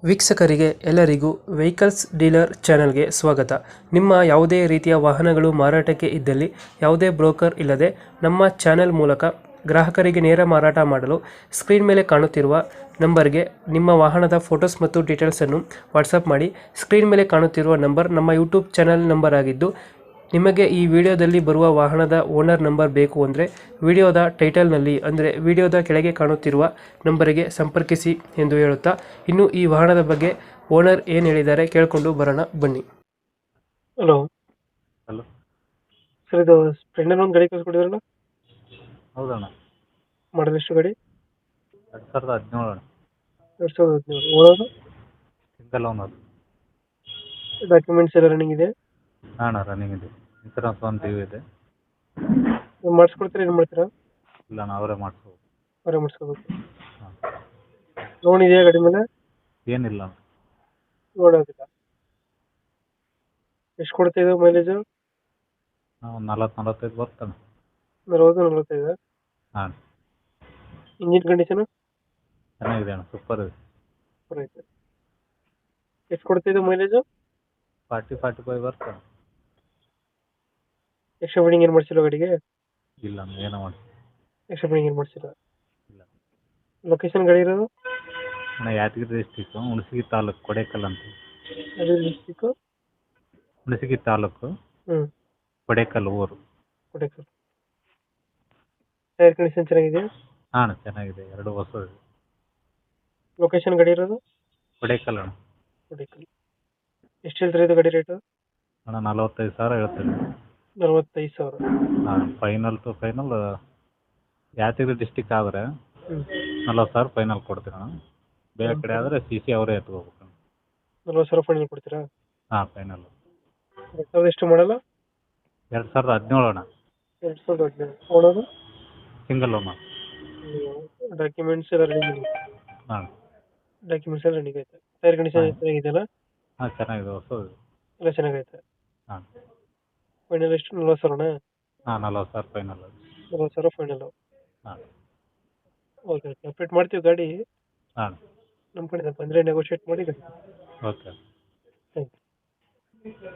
ವೀಕ್ಷಕರಿಗೆ ಎಲ್ಲರಿಗೂ vehicles dealer ಚಾನೆಲ್ಗೆ ಸ್ವಾಗತ. ನಿಮ್ಮ ಯಾವುದೇ ರೀತಿಯ ವಾಹನಗಳು ಮಾರಾಟಕ್ಕೆ ಇದ್ದಲ್ಲಿ ಯಾವುದೇ ಬ್ರೋಕರ್ ಇಲ್ಲದೆ ನಮ್ಮ ಚಾನೆಲ್ ಮೂಲಕ ಗ್ರಾಹಕರಿಗೆ ನೇರ ಮಾರಾಟ ಮಾಡಲು ಸ್ಕ್ರೀನ್ ಮೇಲೆ ಕಾಣುತ್ತಿರುವ ನಂಬರ್ಗೆ ನಿಮ್ಮ ವಾಹನದ ಫೋಟೋಸ್ ಮತ್ತು ಡೀಟೇಲ್ಸನ್ನು ವಾಟ್ಸಪ್ ಮಾಡಿ. ಸ್ಕ್ರೀನ್ ಮೇಲೆ ಕಾಣುತ್ತಿರುವ ನಂಬರ್ ನಮ್ಮ ಯೂಟ್ಯೂಬ್ ಚಾನೆಲ್ ನಂಬರ್ ಆಗಿದ್ದು, ನಿಮಗೆ ಈ ವಿಡಿಯೋದಲ್ಲಿ ಬರುವ ವಾಹನದ ಓನರ್ ನಂಬರ್ ಬೇಕು ಅಂದರೆ ವಿಡಿಯೋದ ಟೈಟಲ್ನಲ್ಲಿ ಅಂದರೆ ವಿಡಿಯೋದ ಕೆಳಗೆ ಕಾಣುತ್ತಿರುವ ನಂಬರಿಗೆ ಸಂಪರ್ಕಿಸಿ ಎಂದು ಹೇಳುತ್ತಾ, ಇನ್ನು ಈ ವಾಹನದ ಬಗ್ಗೆ ಓನರ್ ಏನು ಹೇಳಿದ್ದಾರೆ ಕೇಳಿಕೊಂಡು ಬರೋಣ ಬನ್ನಿ. Hello hello. ಸರ್, ಇದು ಸ್ಪ್ಲೆಂಡರ್ ಒಂದು ಗಾಡಿ ಕಳಿಸ್ಕೊಟ್ಟಿದ್ರಲ್ಲ, ಹೌದಣ್ಣ. ಮಾಡಲ್ ಎಷ್ಟು ಗಾಡಿ? 2017 ಅಣ್ಣ. 2017. ಓನರು? Single owner. ಡಾಕ್ಯುಮೆಂಟ್ಸ್ ಎಲ್ಲ ರನ್ನಿಂಗ್ ಇದೆ? ಅಣ್ಣ ರನ್ನಿಂಗ್ ಇದೆ. ಇನ್ಸೂರೆನ್ಸ್ ಒಂದು ಡ್ಯೂ ಇದೆ. ಮಾಡಿಸ್ಕೊಡ್ತೀರಾ, ಏನು ಮಾಡ್ತೀರಾ? ಇಲ್ಲ ಅಣ್ಣ, ಅವರೇ ಮಾಡಿಸ್ಬೋದು. ಅವರೇ ಮಾಡಿಸ್ಕೋಬೇಕು. ಹಾಂ. ಲೋನ್ ಇದೆಯಾ ಗಾಡಿ ಮೇಲೆ? ಏನಿಲ್ಲ ಅಣ್ಣ. ಲೋನ್ ಆಗಿಲ್ಲ. ಎಷ್ಟು ಕೊಡ್ತಾ ಇದೆ ಮೈಲೇಜು? ಒಂದು 40-45 ಬರ್ತಣ್ಣ. 40-45? ಹಾಂ. ಇಂಜಿನ್ ಕಂಡೀಷನು ಚೆನ್ನಾಗಿದೆ ಅಣ್ಣ, ಸೂಪರ್ ಇದೆ. ಐತೆ. ಎಷ್ಟು ಕೊಡ್ತಾ ಇದೆ ಮೈಲೇಜು? 40-45 ಬರ್ತಣ್ಣ. ಎಕ್ಸ್ಟ್ರಾ ಫಿಟ್ಟಿಂಗ್ ಏನು ಮಾಡಿಸಿಲ್ಲ ಗಾಡಿಗೆ? ಇಲ್ಲ ಅಣ್ಣ, ಏನೋ ಮಾಡಿ. ಎಕ್ಸ್ಟ್ರಾ ಫಿಟ್ಟಿಂಗ್ ಏನು ಮಾಡಿಸಿಲ್ಲ. ಇಲ್ಲ ಲೊಕೇಶನ್ ಗಾಡಿ ಇರೋದು? ಅಣ್ಣ, ಯಾದಗಿರಿ ಡಿಸ್ಟಿಕ್ಕು, ಹುಣಸಗಿ ತಾಲೂಕು, ಕೊಡೇಕಲ್ ಅಂತ. ಅದು ಡಿಸ್ಟಿಕ್ಕು? ಹುಣಸಗಿ ತಾಲೂಕು, ಹ್ಞೂ. ಕೊಡೇಕಲ್ ಊರು. ಕೊಡೇಕಲ್. ಟೈರ್ ಕಂಡೀಷನ್ ಚೆನ್ನಾಗಿದೆ? ಹಾಂ, ಚೆನ್ನಾಗಿದೆ. 2 ಹೊಸ ಇದೆ. ಲೊಕೇಶನ್ ಗಾಡಿ ಇರೋದು? ಕೊಡೇಕಲ್ ಅಣ್ಣ. ಕೊಡೇಕಲ್. ಎಷ್ಟು ಹೇಳ್ತಾರೆ ಇದು ಗಾಡಿ ರೇಟು? ಅಣ್ಣ 45,000 ಹೇಳ್ತೀನಿ. 45,000? ಹಾಂ, final to final Yadgir district ಆದರೆ ಹ್ಞೂ. 40,000 ಫೈನಲ್ ಕೊಡ್ತೀನಿ ಅಣ್ಣ. ಬೇರೆ ಕಡೆ ಆದರೆ ಸಿ ಸಿ ಅವರೇ ಎತ್ಕೋಬೇಕು. 40,000 ಫೈನಲ್ ಕೊಡ್ತೀರಾ? ಹಾಂ, ಫೈನಲ್. 2000 ಎಷ್ಟು ಮಾಡಲ್ಲ? 2017 ಅಣ್ಣ. 2017. ಓನರು? Single owner. ಡಾಕ್ಯುಮೆಂಟ್ಸ್ ಎಲ್ಲ ರನ್ನಿಂಗ್ ಇದೆ? ಹಾಂ. ಡಾಕ್ಯುಮೆಂಟ್ಸ್ ಎಲ್ಲ ರನ್ನಿಂಗ್ ಐತೆ. ಟೈರ್ ಕಂಡೀಷನ್ ಚೆನ್ನಾಗಿದೆಯಲ್ಲ? ಹಾಂ, ಚೆನ್ನಾಗಿದೆ, ಹೊಸದು. ಎಲ್ಲ ಚೆನ್ನಾಗೈತೆ. ಹಾಂ. ಫೈನಲ್ ಎಷ್ಟು? 40,000ನಾ? ಹಾಂ, 40,000 ಫೈನಲ್. 40,000 ಫೈನಲ್. ಹಾಂ. ಓಕೆ ಓಕೆ, ಅಪ್ಡೇಟ್ ಮಾಡ್ತೀವಿ ಗಾಡಿ. ಹಾಂ. ನಮ್ಮ ಕಡೆ ಬಂದರೆ ನೆಗೋಷಿಯೇಟ್ ಮಾಡಿ ಗಾಡಿ. ಓಕೆ. Thank you.